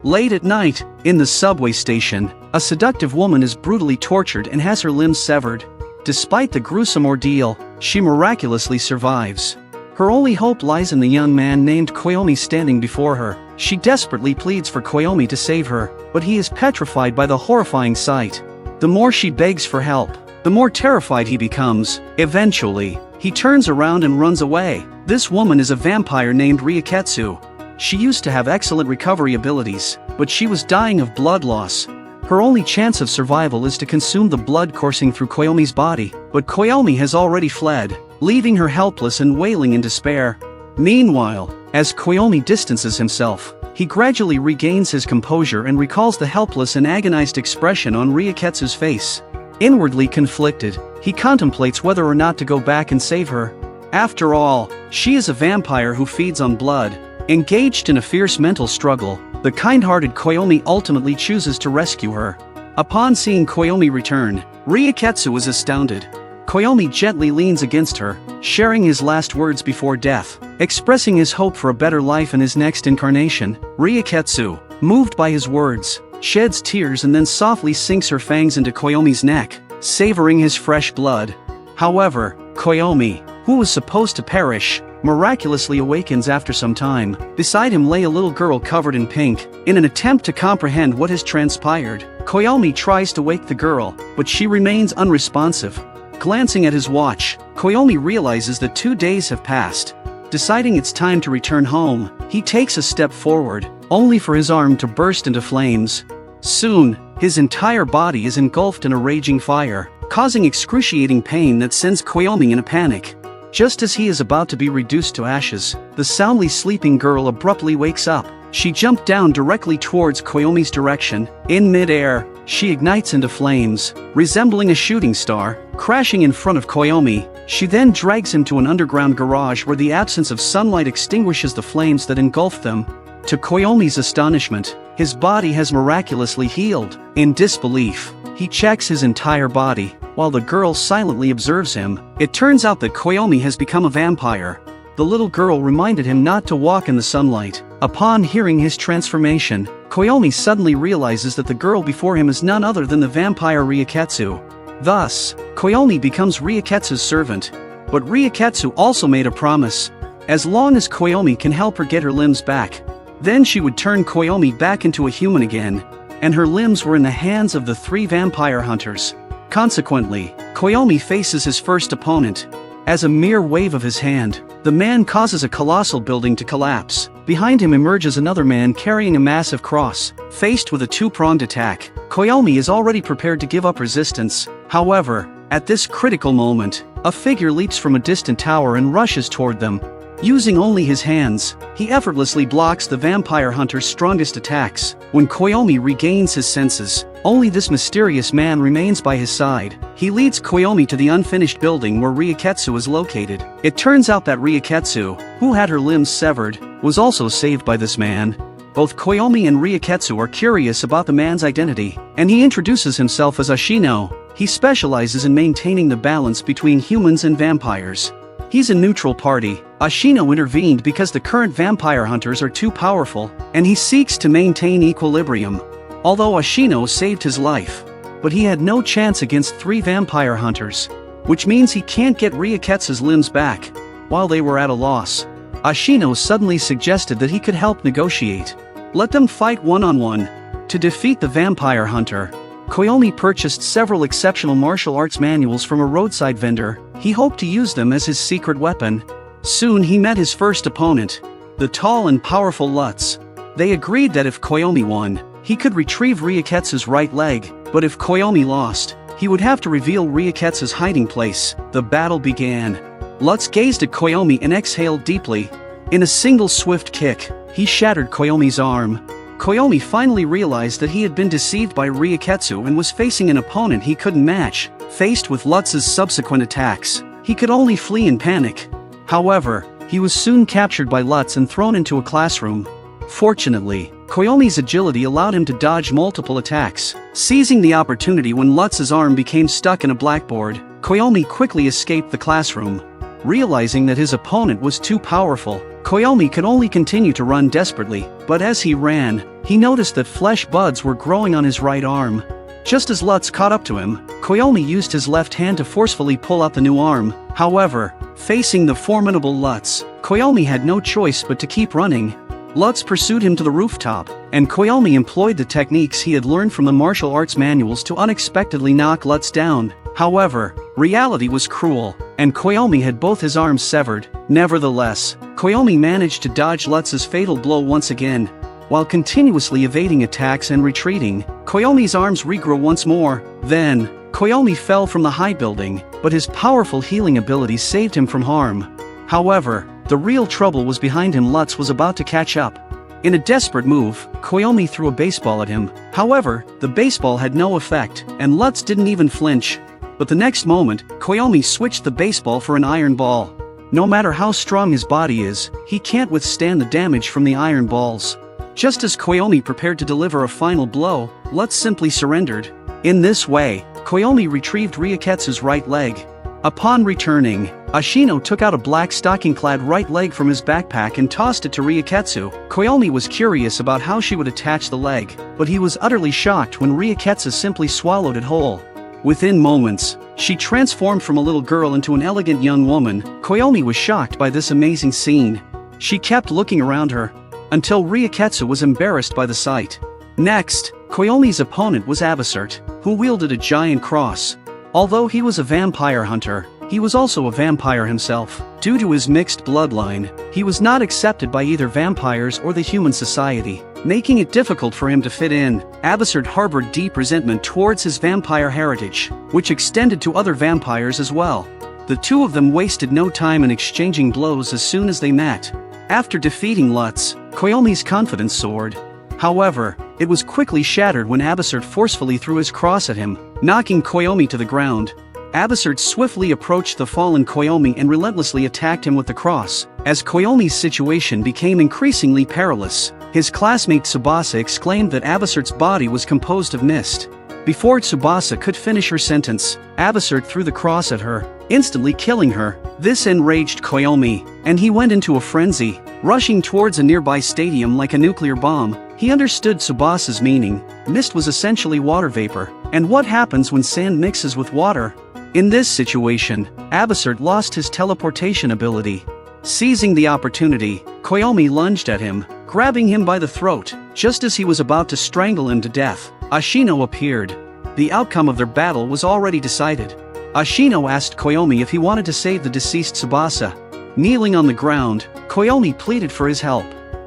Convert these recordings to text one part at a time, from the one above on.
Late at night, in the subway station, a seductive woman is brutally tortured and has her limbs severed. Despite the gruesome ordeal, she miraculously survives. Her only hope lies in the young man named Koyomi standing before her. She desperately pleads for Koyomi to save her, but he is petrified by the horrifying sight. The more she begs for help, the more terrified he becomes. Eventually, he turns around and runs away. This woman is a vampire named Ryuketsu. She used to have excellent recovery abilities, but she was dying of blood loss. Her only chance of survival is to consume the blood coursing through Koyomi's body, but Koyomi has already fled, leaving her helpless and wailing in despair. Meanwhile, as Koyomi distances himself, he gradually regains his composure and recalls the helpless and agonized expression on Ryuketsu's face. Inwardly conflicted, he contemplates whether or not to go back and save her. After all, she is a vampire who feeds on blood. Engaged in a fierce mental struggle, the kind-hearted Koyomi ultimately chooses to rescue her. Upon seeing Koyomi return, Ryuketsu is astounded. Koyomi gently leans against her, sharing his last words before death, expressing his hope for a better life in his next incarnation. Ryuketsu, moved by his words, sheds tears and then softly sinks her fangs into Koyomi's neck, savoring his fresh blood. However, Koyomi, who was supposed to perish, miraculously awakens after some time. Beside him lay a little girl covered in pink. In an attempt to comprehend what has transpired, Koyomi tries to wake the girl, but she remains unresponsive. Glancing at his watch, Koyomi realizes that 2 days have passed. Deciding it's time to return home, he takes a step forward, only for his arm to burst into flames. Soon, his entire body is engulfed in a raging fire, causing excruciating pain that sends Koyomi in a panic. Just as he is about to be reduced to ashes, the soundly sleeping girl abruptly wakes up. She jumped down directly towards Koyomi's direction. In mid-air, she ignites into flames, resembling a shooting star, crashing in front of Koyomi. She then drags him to an underground garage where the absence of sunlight extinguishes the flames that engulfed them. To Koyomi's astonishment, his body has miraculously healed. In disbelief, he checks his entire body, while the girl silently observes him. It turns out that Koyomi has become a vampire. The little girl reminded him not to walk in the sunlight. Upon hearing his transformation, Koyomi suddenly realizes that the girl before him is none other than the vampire Ryuketsu. Thus, Koyomi becomes Ryuketsu's servant. But Ryuketsu also made a promise. As long as Koyomi can help her get her limbs back, then she would turn Koyomi back into a human again. And her limbs were in the hands of the 3 vampire hunters. Consequently, Koyomi faces his first opponent. As a mere wave of his hand, the man causes a colossal building to collapse. Behind him emerges another man carrying a massive cross. Faced with a 2-pronged attack, Koyomi is already prepared to give up resistance. However, at this critical moment, a figure leaps from a distant tower and rushes toward them. Using only his hands, he effortlessly blocks the vampire hunter's strongest attacks. When Koyomi regains his senses, only this mysterious man remains by his side. He leads Koyomi to the unfinished building where Ryuketsu is located. It turns out that Ryuketsu, who had her limbs severed, was also saved by this man. Both Koyomi and Ryuketsu are curious about the man's identity, and he introduces himself as Ashino. He specializes in maintaining the balance between humans and vampires. He's a neutral party. Ashino intervened because the current vampire hunters are too powerful, and he seeks to maintain equilibrium. Although Ashino saved his life, but he had no chance against 3 vampire hunters, which means he can't get Ryuketsu's limbs back. While they were at a loss, Ashino suddenly suggested that he could help negotiate. Let them fight one-on-one. To defeat the vampire hunter, Koyomi purchased several exceptional martial arts manuals from a roadside vendor. He hoped to use them as his secret weapon. Soon he met his first opponent, the tall and powerful Lutz. They agreed that if Koyomi won, he could retrieve Ryuketsu's right leg, but if Koyomi lost, he would have to reveal Ryuketsu's hiding place. The battle began. Lutz gazed at Koyomi and exhaled deeply. In a single swift kick, he shattered Koyomi's arm. Koyomi finally realized that he had been deceived by Ryuketsu and was facing an opponent he couldn't match. Faced with Lutz's subsequent attacks, he could only flee in panic. However, he was soon captured by Lutz and thrown into a classroom. Fortunately, Koyomi's agility allowed him to dodge multiple attacks. Seizing the opportunity when Lutz's arm became stuck in a blackboard, Koyomi quickly escaped the classroom. Realizing that his opponent was too powerful, Koyomi could only continue to run desperately, but as he ran, he noticed that flesh buds were growing on his right arm. Just as Lutz caught up to him, Koyomi used his left hand to forcefully pull out the new arm. However, facing the formidable Lutz, Koyomi had no choice but to keep running. Lutz pursued him to the rooftop, and Koyomi employed the techniques he had learned from the martial arts manuals to unexpectedly knock Lutz down. However, reality was cruel, and Koyomi had both his arms severed. Nevertheless, Koyomi managed to dodge Lutz's fatal blow once again. While continuously evading attacks and retreating, Koyomi's arms regrew once more. Then, Koyomi fell from the high building, but his powerful healing abilities saved him from harm. However, the real trouble was behind him. Lutz was about to catch up. In a desperate move, Koyomi threw a baseball at him. However, the baseball had no effect, and Lutz didn't even flinch. But the next moment, Koyomi switched the baseball for an iron ball. No matter how strong his body is, he can't withstand the damage from the iron balls. Just as Koyomi prepared to deliver a final blow, Lutz simply surrendered. In this way, Koyomi retrieved Ryuketsu's right leg. Upon returning, Ashino took out a black stocking-clad right leg from his backpack and tossed it to Ryuketsu. Koyomi was curious about how she would attach the leg, but he was utterly shocked when Ryuketsu simply swallowed it whole. Within moments, she transformed from a little girl into an elegant young woman. Koyomi was shocked by this amazing scene. She kept looking around her, until Ryuketsu was embarrassed by the sight. Next, Koyomi's opponent was Abasert, who wielded a giant cross. Although he was a vampire hunter, he was also a vampire himself. Due to his mixed bloodline, he was not accepted by either vampires or the human society, making it difficult for him to fit in. Abasert harbored deep resentment towards his vampire heritage, which extended to other vampires as well. The two of them wasted no time in exchanging blows as soon as they met. After defeating Lutz, Koyomi's confidence soared. However, it was quickly shattered when Abasert forcefully threw his cross at him, knocking Koyomi to the ground. Abasert swiftly approached the fallen Koyomi and relentlessly attacked him with the cross. As Koyomi's situation became increasingly perilous, his classmate Tsubasa exclaimed that Abasert's body was composed of mist. Before Tsubasa could finish her sentence, Abasert threw the cross at her, instantly killing her. This enraged Koyomi, and he went into a frenzy, rushing towards a nearby stadium like a nuclear bomb. He understood Tsubasa's meaning. Mist was essentially water vapor, and what happens when sand mixes with water? In this situation, Abasert lost his teleportation ability. Seizing the opportunity, Koyomi lunged at him, grabbing him by the throat. Just as he was about to strangle him to death, Ashino appeared. The outcome of their battle was already decided. Ashino asked Koyomi if he wanted to save the deceased Tsubasa. Kneeling on the ground, Koyomi pleaded for his help.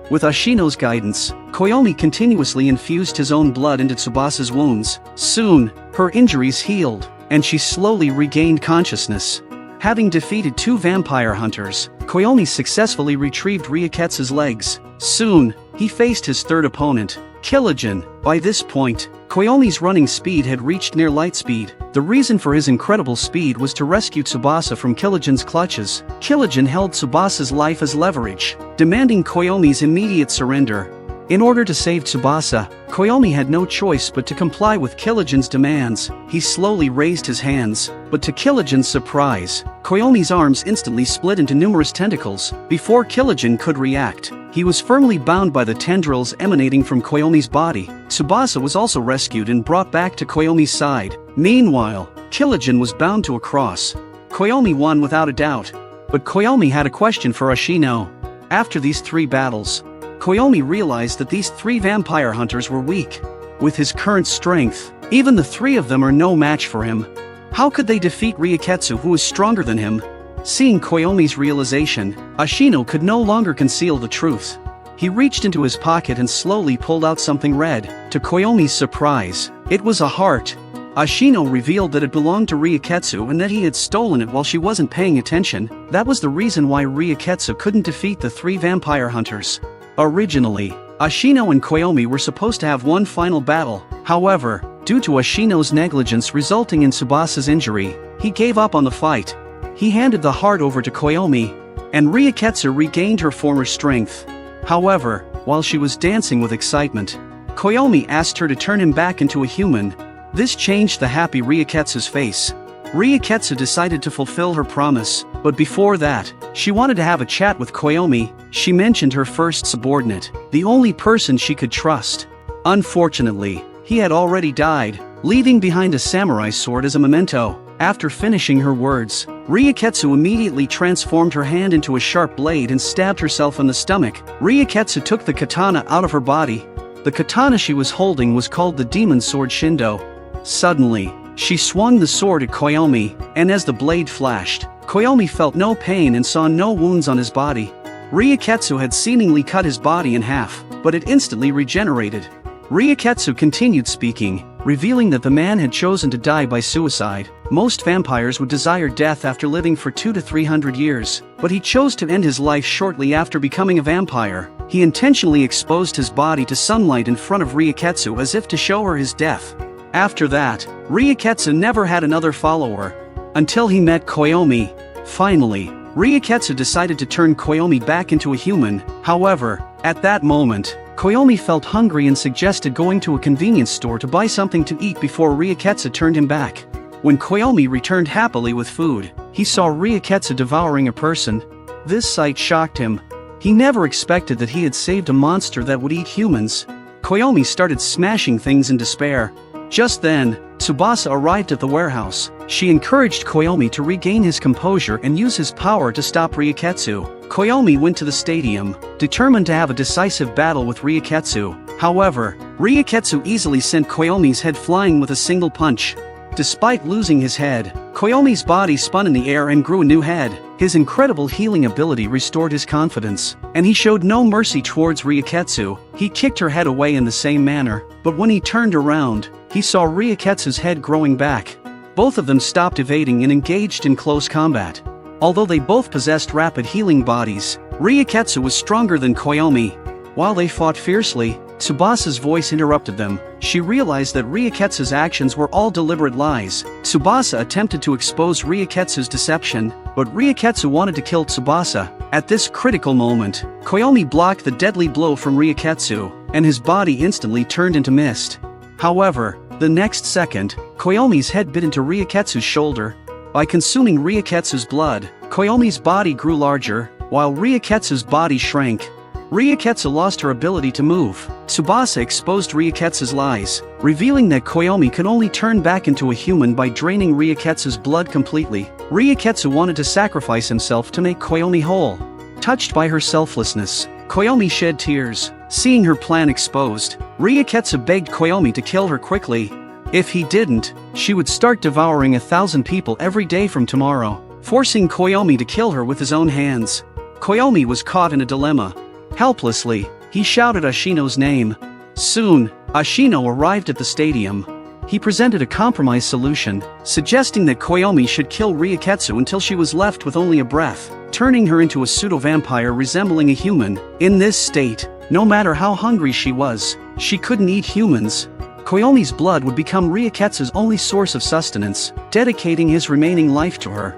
With Ashino's guidance, Koyomi continuously infused his own blood into Tsubasa's wounds. Soon, her injuries healed, and she slowly regained consciousness. Having defeated two vampire hunters, Koyomi successfully retrieved Ryuketsu's legs. Soon, he faced his third opponent, Killigan. By this point, Koyomi's running speed had reached near light speed. The reason for his incredible speed was to rescue Tsubasa from Killigan's clutches. Killigan held Tsubasa's life as leverage, demanding Koyomi's immediate surrender. In order to save Tsubasa, Koyomi had no choice but to comply with Killigan's demands. He slowly raised his hands, but to Killigan's surprise, Koyomi's arms instantly split into numerous tentacles. Before Killigan could react, he was firmly bound by the tendrils emanating from Koyomi's body. Tsubasa was also rescued and brought back to Koyomi's side. Meanwhile, Killigan was bound to a cross. Koyomi won without a doubt, but Koyomi had a question for Ashino. After these three battles, Koyomi realized that these three vampire hunters were weak. With his current strength, even the three of them are no match for him. How could they defeat Ryuketsu, who is stronger than him? Seeing Koyomi's realization, Ashino could no longer conceal the truth. He reached into his pocket and slowly pulled out something red. To Koyomi's surprise, it was a heart. Ashino revealed that it belonged to Ryuketsu and that he had stolen it while she wasn't paying attention. That was the reason why Ryuketsu couldn't defeat the three vampire hunters. Originally, Ashino and Koyomi were supposed to have one final battle. However, due to Ashino's negligence resulting in Tsubasa's injury, he gave up on the fight. He handed the heart over to Koyomi, and Ryuketsu regained her former strength. However, while she was dancing with excitement, Koyomi asked her to turn him back into a human. This changed the happy Ryuketsu's face. Ryuketsu decided to fulfill her promise, but before that, She wanted to have a chat with Koyomi. She mentioned her first subordinate, the only person she could trust. Unfortunately, he had already died, leaving behind a samurai sword as a memento. After finishing her words, Ryuketsu immediately transformed her hand into a sharp blade and stabbed herself in the stomach. Ryuketsu took the katana out of her body. The katana she was holding was called the demon sword Shindo. Suddenly, she swung the sword at Koyomi, and as the blade flashed, Koyomi felt no pain and saw no wounds on his body. Ryuketsu had seemingly cut his body in half, but it instantly regenerated. Ryuketsu continued speaking, revealing that the man had chosen to die by suicide. Most vampires would desire death after living for 200 to 300 years, but he chose to end his life shortly after becoming a vampire. He intentionally exposed his body to sunlight in front of Ryuketsu as if to show her his death. After that, Ryuketsu never had another follower, until he met Koyomi. Finally, Ryuketsu decided to turn Koyomi back into a human. However, at that moment, Koyomi felt hungry and suggested going to a convenience store to buy something to eat before Ryuketsu turned him back. When Koyomi returned happily with food, he saw Ryuketsu devouring a person. This sight shocked him. He never expected that he had saved a monster that would eat humans. Koyomi started smashing things in despair. Just then, Tsubasa arrived at the warehouse. She encouraged Koyomi to regain his composure and use his power to stop Ryuketsu. Koyomi went to the stadium, determined to have a decisive battle with Ryuketsu. However, Ryuketsu easily sent Koyomi's head flying with a single punch. Despite losing his head, Koyomi's body spun in the air and grew a new head. His incredible healing ability restored his confidence, and he showed no mercy towards Ryuketsu. He kicked her head away in the same manner, but when he turned around, he saw Ryuketsu's head growing back. Both of them stopped evading and engaged in close combat. Although they both possessed rapid healing bodies, Ryuketsu was stronger than Koyomi. While they fought fiercely, Tsubasa's voice interrupted them. She realized that Ryuketsu's actions were all deliberate lies. Tsubasa attempted to expose Ryuketsu's deception, but Ryuketsu wanted to kill Tsubasa. At this critical moment, Koyomi blocked the deadly blow from Ryuketsu, and his body instantly turned into mist. However, the next second, Koyomi's head bit into Ryuketsu's shoulder. By consuming Ryuketsu's blood, Koyomi's body grew larger, while Ryuketsu's body shrank. Ryuketsu lost her ability to move. Tsubasa exposed Ryuketsu's lies, revealing that Koyomi could only turn back into a human by draining Ryuketsu's blood completely. Ryuketsu wanted to sacrifice himself to make Koyomi whole. Touched by her selflessness, Koyomi shed tears. Seeing her plan exposed, Ryuketsu begged Koyomi to kill her quickly. If he didn't, she would start devouring 1,000 people every day from tomorrow, forcing Koyomi to kill her with his own hands. Koyomi was caught in a dilemma. Helplessly, he shouted Ashino's name. Soon, Ashino arrived at the stadium. He presented a compromise solution, suggesting that Koyomi should kill Ryuketsu until she was left with only a breath, turning her into a pseudo-vampire resembling a human. In this state, no matter how hungry she was, she couldn't eat humans. Koyomi's blood would become Ryuketsu's only source of sustenance, dedicating his remaining life to her.